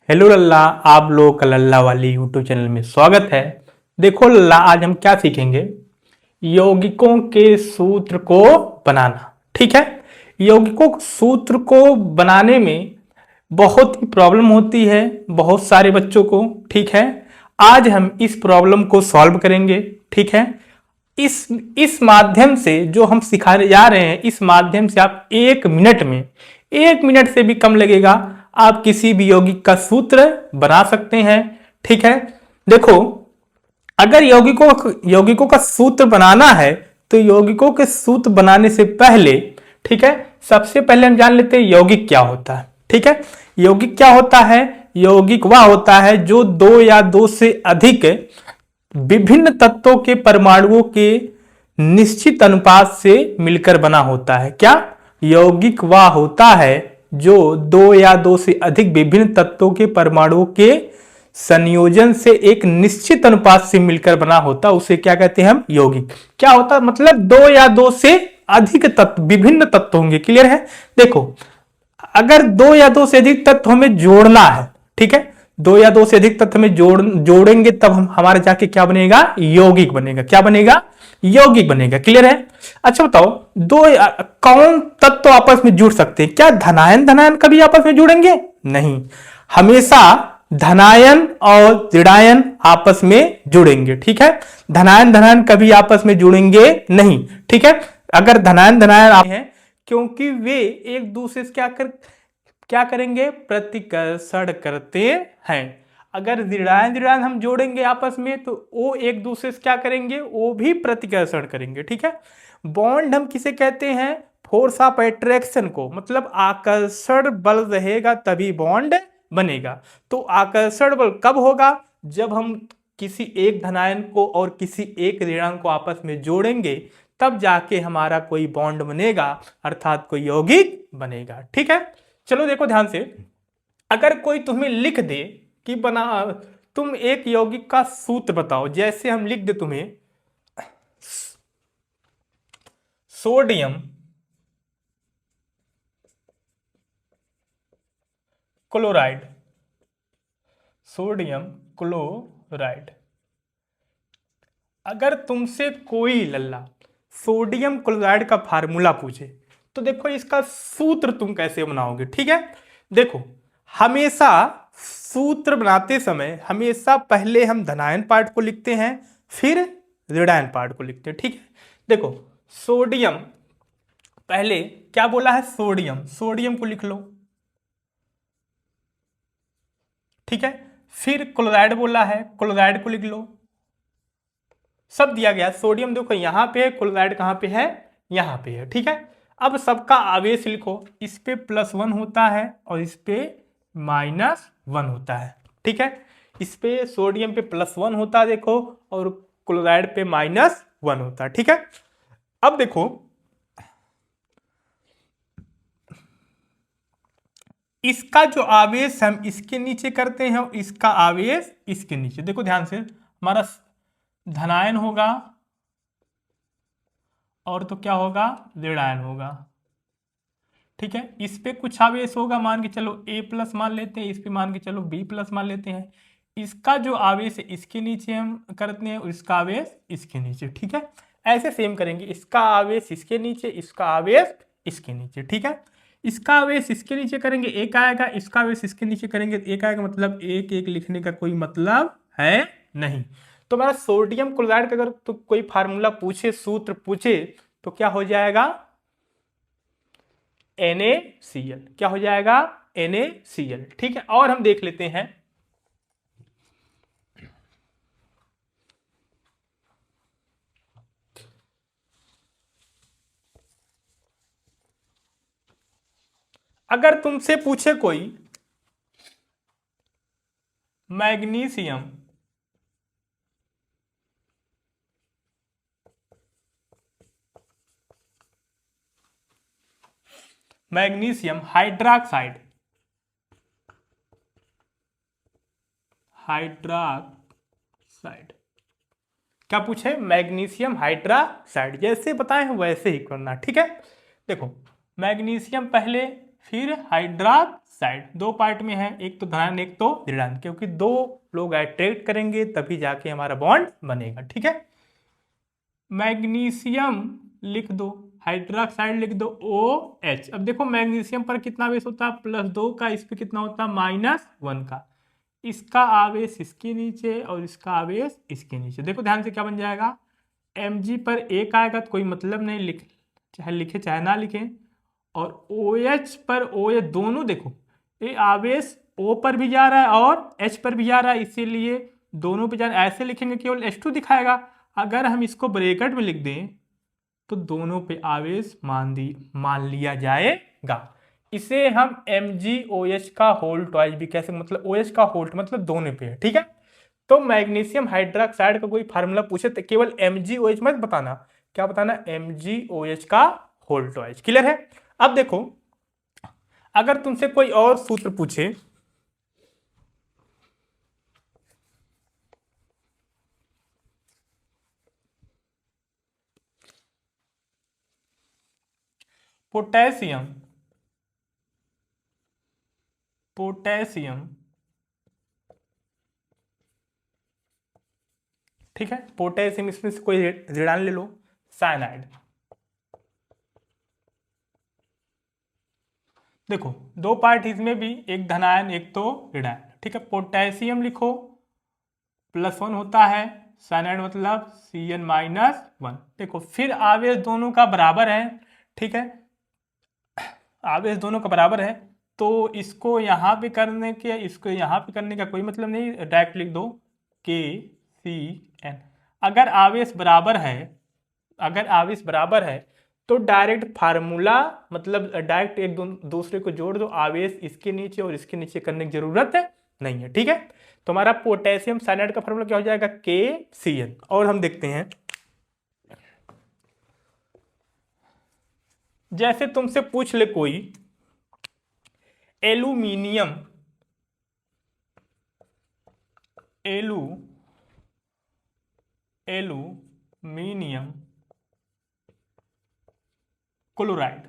Hello लल्ला, आप लोग का लल्ला वाली यूट्यूब चैनल में स्वागत है। देखो लल्ला, आज हम क्या सीखेंगे? यौगिकों के सूत्र को बनाना। ठीक है। यौगिकों के सूत्र को बनाने में बहुत ही प्रॉब्लम होती है बहुत सारे बच्चों को। ठीक है। आज हम इस प्रॉब्लम को सॉल्व करेंगे। ठीक है। इस माध्यम से जो हम सिखाने जा रहे हैं, इस माध्यम से आप 1 मिनट में, 1 मिनट से भी कम लगेगा, आप किसी भी यौगिक का सूत्र बना सकते हैं। ठीक है। देखो, अगर यौगिकों का सूत्र बनाना है तो यौगिकों के सूत्र बनाने से पहले, ठीक है, सबसे पहले हम जान लेते हैं यौगिक क्या होता है। ठीक है। यौगिक क्या होता है? यौगिक वह होता है जो दो या दो से अधिक विभिन्न तत्वों के परमाणुओं के निश्चित अनुपात से मिलकर बना होता है। क्या? यौगिक वह होता है जो दो या दो से अधिक विभिन्न तत्वों के परमाणुओं के संयोजन से एक निश्चित अनुपात से मिलकर बना होता, उसे क्या कहते हैं हम? यौगिक। क्या होता? मतलब दो या दो से अधिक तत्व, विभिन्न तत्व होंगे। क्लियर है? देखो, अगर दो या दो से अधिक तत्व हमें जोड़ना है, ठीक है, दो या दो से अधिक तत्व में जोड़ेंगे तब हम हमारे जाके क्या बनेगा? यौगिक बनेगा। क्या बनेगा? यौगिक बनेगा। क्लियर है? अच्छा बताओ, कौन तत्व आपस में जुड़ सकते हैं? क्या धनायन धनायन कभी आपस में जुड़ेंगे? नहीं। हमेशा धनायन और ऋणायन आपस में जुड़ेंगे। ठीक है। धनायन धनायन कभी आपस में जुड़ेंगे नहीं। ठीक है। अगर धनायन धनायन आप हैं, क्योंकि वे एक दूसरे से क्या करेंगे? प्रतिकर्षण करते हैं। अगर ऋणायन ऋणायन हम जोड़ेंगे आपस में तो वो एक दूसरे से क्या करेंगे? वो भी प्रतिकर्षण करेंगे। ठीक है। बॉन्ड हम किसे कहते हैं? फोर्स ऑफ अट्रैक्शन को, मतलब आकर्षण बल रहेगा तभी बॉन्ड बनेगा। तो आकर्षण बल कब होगा? जब हम किसी एक धनायन को और किसी एक ऋणायन को आपस में जोड़ेंगे, तब जाके हमारा कोई बॉन्ड बनेगा, अर्थात कोई यौगिक बनेगा। ठीक है। चलो देखो ध्यान से, अगर कोई तुम्हें लिख दे कि तुम एक यौगिक का सूत्र बताओ, जैसे हम लिख दे तुम्हें सोडियम क्लोराइड, सोडियम क्लोराइड। अगर तुमसे कोई लल्ला सोडियम क्लोराइड का फार्मूला पूछे तो देखो इसका सूत्र तुम कैसे बनाओगे। ठीक है। देखो, हमेशा सूत्र बनाते समय हमेशा पहले हम धनायन पार्ट को लिखते हैं, फिर ऋणायन पार्ट को लिखते हैं। ठीक है। देखो, सोडियम, पहले क्या बोला है? सोडियम, सोडियम को लिख लो। ठीक है। फिर क्लोराइड बोला है, क्लोराइड को लिख लो। सब दिया गया। सोडियम देखो यहां पे है, क्लोराइड कहां पे है? यहां पे है। ठीक है। अब सबका आवेश लिखो, इस पे +1 होता है और इस पे -1 होता है। ठीक है। इस पे सोडियम पे +1 होता है देखो, और क्लोराइड पे -1 होता है। ठीक है। अब देखो, इसका जो आवेश हम इसके नीचे करते हैं और इसका आवेश इसके नीचे। देखो ध्यान से, हमारा धनायन होगा और तो क्या होगा? ऋणायन होगा। ठीक है। इस पे कुछ आवेश होगा, मान के चलो A+ मान लेते हैं, इस पे मान के चलो B+ मान लेते हैं। इसका जो आवेश है इसके नीचे हम करते हैं और इसका आवेश इसके नीचे। ठीक है। ऐसे सेम करेंगे, इसका आवेश इसके नीचे, इसका आवेश इसके नीचे। ठीक है। इसका आवेश इसके नीचे करेंगे एक आएगा, इसका आवेश इसके नीचे करेंगे एक आएगा, मतलब एक एक लिखने का कोई मतलब है नहीं। तो हमारा सोडियम क्लोराइड का अगर तो कोई फार्मूला पूछे, सूत्र पूछे, तो क्या हो जाएगा? NaCl। क्या हो जाएगा? NaCl। ठीक है। और हम देख लेते हैं, अगर तुमसे पूछे कोई मैग्नीशियम, मैग्नीशियम हाइड्रोक्साइड, हाइड्रोक्साइड, क्या पूछे? Magnesium hydroxide. जैसे बताए हैं वैसे ही करना। ठीक है। देखो, मैग्नीशियम पहले, फिर हाइड्रोक्साइड, दो पार्ट में है, एक तो धनायन एक तो ऋणायन, क्योंकि दो लोग अट्रैक्ट करेंगे तभी जाके हमारा बॉन्ड बनेगा। ठीक है, मैग्नीशियम लिख दो, हाइड्रोक्साइड लिख दो OH। अब देखो मैग्नीशियम पर कितना आवेश होता है, +2 का, इस पे कितना होता है -1 का। इसका आवेश इसके नीचे और इसका आवेश इसके नीचे। देखो ध्यान से क्या बन जाएगा, Mg पर 1 आएगा तो कोई मतलब नहीं, लिख चाहे लिखे चाहे ना लिखें। और OH पर OH दोनों देखो, ये आवेश O पर भी जा रहा है और H पर भी जा रहा है, इसीलिए दोनों पे जाना, ऐसे लिखेंगे केवल H2 दिखाएगा। अगर हम इसको ब्रैकेट में लिख दें तो दोनों पे आवेश मान लिया जाएगा। इसे हम MgOH का होल ट्वाइस भी कह सकते, मतलब OH का होल मतलब दोनों पे है। ठीक है, तो मैग्नीशियम हाइड्रोक्साइड का कोई फार्मूला पूछे तो केवल MgOH मत बताना, क्या बताना, MgOH का होल ट्वाइस। क्लियर है। अब देखो अगर तुमसे कोई और सूत्र पूछे, पोटेशियम ठीक है, पोटेशियम, इसमें से कोई ऋणायन ले लो, साइनाइड। देखो दो पार्ट इसमें भी, एक धनायन एक तो ऋणायन। ठीक है, पोटेशियम लिखो +1 होता है, साइनाइड मतलब Cn-1। देखो फिर आवेश दोनों का बराबर है। ठीक है, आवेश दोनों का बराबर है, तो इसको यहाँ पे करने के इसको यहाँ पे करने का कोई मतलब नहीं, डायरेक्ट लिख दो KCN। अगर आवेश बराबर है, तो डायरेक्ट फार्मूला, मतलब डायरेक्ट एक दूसरे को जोड़ दो, आवेश इसके नीचे और इसके नीचे करने की जरूरत नहीं है। ठीक है, तो हमारा पोटेशियम साइनाइड का फार्मूला क्या हो जाएगा, KCN। और हम देखते हैं, जैसे तुमसे पूछ ले कोई एल्यूमिनियम क्लोराइड,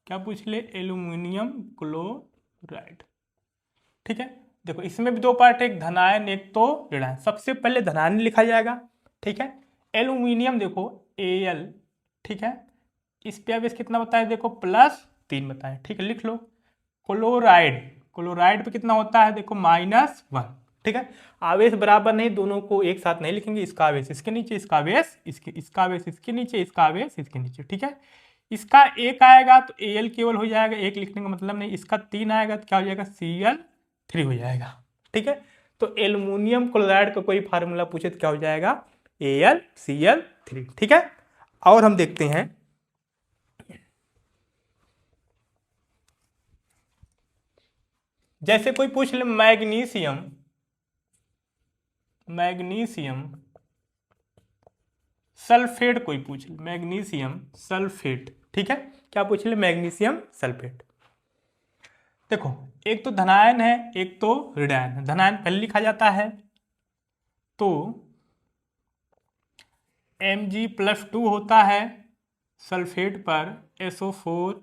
क्या पूछ ले, एल्यूमिनियम क्लोराइड। ठीक है, देखो इसमें भी दो पार्ट, एक धनायन एक तो ऋणायन। सबसे पहले धनायन लिखा जाएगा। ठीक है, एल्यूमिनियम देखो Al। ठीक है, इस पे आवेश कितना होता है, देखो +3 बताएं। ठीक है, लिख लो। क्लोराइड पे कितना होता है, देखो -1। ठीक है, आवेश बराबर नहीं, दोनों को एक साथ नहीं लिखेंगे, इसका आवेश इसके नीचे, इसका आवेश इसका आवेश इसके नीचे, इसका आवेश इसके नीचे। ठीक है, इसका 1 आएगा तो Al केवल हो जाएगा, एक लिखने का मतलब नहीं। इसका 3 आएगा तो क्या हो जाएगा, Cl3 हो जाएगा। ठीक है, तो एल्यूमिनियम क्लोराइड का कोई फार्मूला पूछे तो क्या हो जाएगा, AlCl3। ठीक है, और हम देखते हैं, जैसे कोई पूछ ले मैग्नीशियम सल्फेट, कोई पूछ ले मैग्नीशियम सल्फेट। ठीक है, क्या पूछ ले, मैग्नीशियम सल्फेट। देखो एक तो धनायन है एक तो ऋणायन है, धनायन पहले लिखा जाता है, तो Mg+2 होता है, सल्फेट पर SO4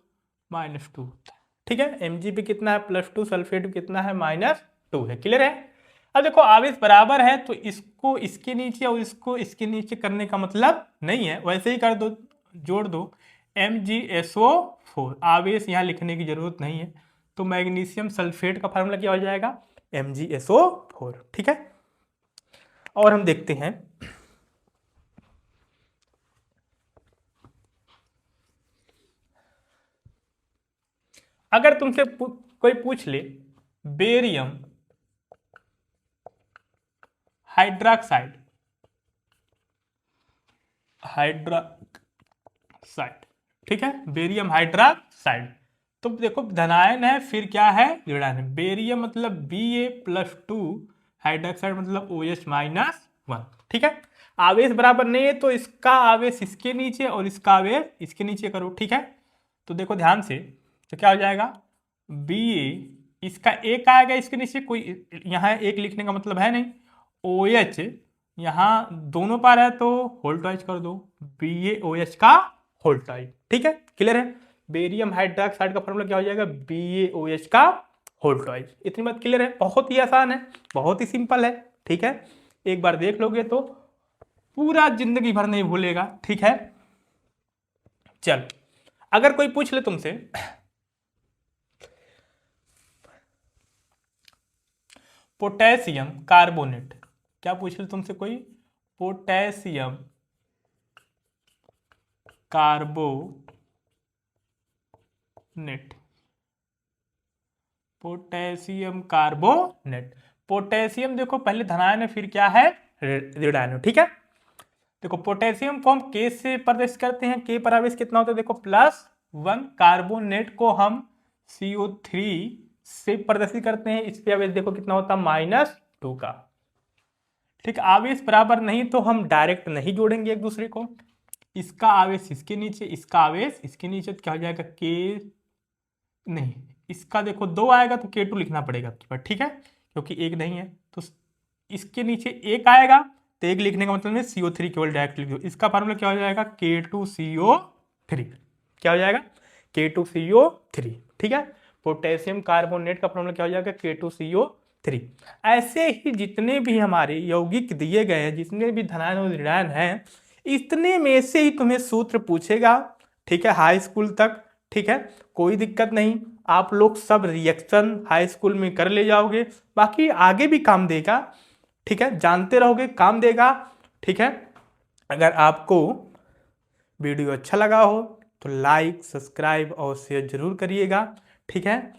-2 होता है। ठीक है, Mg पे कितना है +2, सल्फेट पे कितना है -2 है। क्लियर है। अब देखो आवेश बराबर है तो इसको इसके नीचे और इसको इसके नीचे करने का मतलब नहीं है, वैसे ही कर दो, जोड़ दो MgSO4, आवेश यहाँ लिखने की जरूरत नहीं है। तो मैग्नीशियम सल्फेट का फार्मूला क्या हो जाएगा, MgSO4। ठीक है, और हम देखते हैं, अगर तुमसे कोई पूछ ले बेरियम हाइड्रोक्साइड, ठीक है, बेरियम हाइड्रोक्साइड, तो देखो धनायन है फिर क्या है, ऋणायन है। बेरियम मतलब Ba+2, हाइड्रोक्साइड मतलब OH-1। ठीक है, आवेश बराबर नहीं है तो इसका आवेश इसके नीचे और इसका आवेश इसके नीचे करो। ठीक है, तो देखो ध्यान से, तो क्या हो जाएगा, Ba, इसका एक आएगा इसके नीचे, कोई यहाँ एक लिखने का मतलब है नहीं। OH यहाँ दोनों पार है तो होल ट्वाइस कर दो, BaOH का होल ट्वाइस। ठीक है, क्लियर है। बेरियम हाइड्रोक्साइड का फॉर्मूला क्या हो जाएगा, BaOH का होल ट्वाइस। इतनी बात क्लियर है, बहुत ही आसान है, बहुत ही सिंपल है, ठीक है। एक बार देख लोगे तो पूरा जिंदगी भर नहीं भूलेगा, ठीक है। चल अगर कोई पूछ ले तुमसे पोटेशियम कार्बोनेट, क्या पूछ ले तुमसे कोई, potassium carbonate, potassium carbonate. Potassium देखो पहले धनायन है, फिर क्या है, ऋणायन, ठीक है। देखो पोटेशियम को हम के से प्रदर्शित करते हैं, के पर आवेश कितना होता है, देखो +1। कार्बोनेट को हम CO3 से प्रदर्शित करते हैं, इस पे आवेश देखो कितना होता है, -2 का, ठीक। आवेश बराबर नहीं तो हम डायरेक्ट नहीं जोड़ेंगे एक दूसरे को, इसका आवेश इसके नीचे, इसका आवेश इसके नीचे, तो क्या हो जाएगा, के नहीं, इसका देखो 2 आएगा तो K2 लिखना पड़ेगा आपके पास, ठीक है, क्योंकि एक नहीं है तो इसके नीचे एक आएगा, तो एक लिखने का मतलब में CO3 केवल डायरेक्ट लिख दो। इसका फार्मूला क्या हो जाएगा, K2CO3, क्या हो जाएगा, K2CO3, ठीक है। पोटेशियम कार्बोनेट का फार्मूला क्या हो जाएगा, K2CO3। ऐसे ही जितने भी हमारे यौगिक दिए गए हैं, जितने भी धनायन और ऋणायन हैं, इतने में से ही तुम्हें सूत्र पूछेगा, ठीक है, हाई स्कूल तक, ठीक है। कोई दिक्कत नहीं, आप लोग सब रिएक्शन हाई स्कूल में कर ले जाओगे, बाकी आगे भी काम देगा, ठीक है, जानते रहोगे, काम देगा, ठीक है। अगर आपको वीडियो अच्छा लगा हो तो लाइक, सब्सक्राइब और शेयर जरूर करिएगा, ठीक है।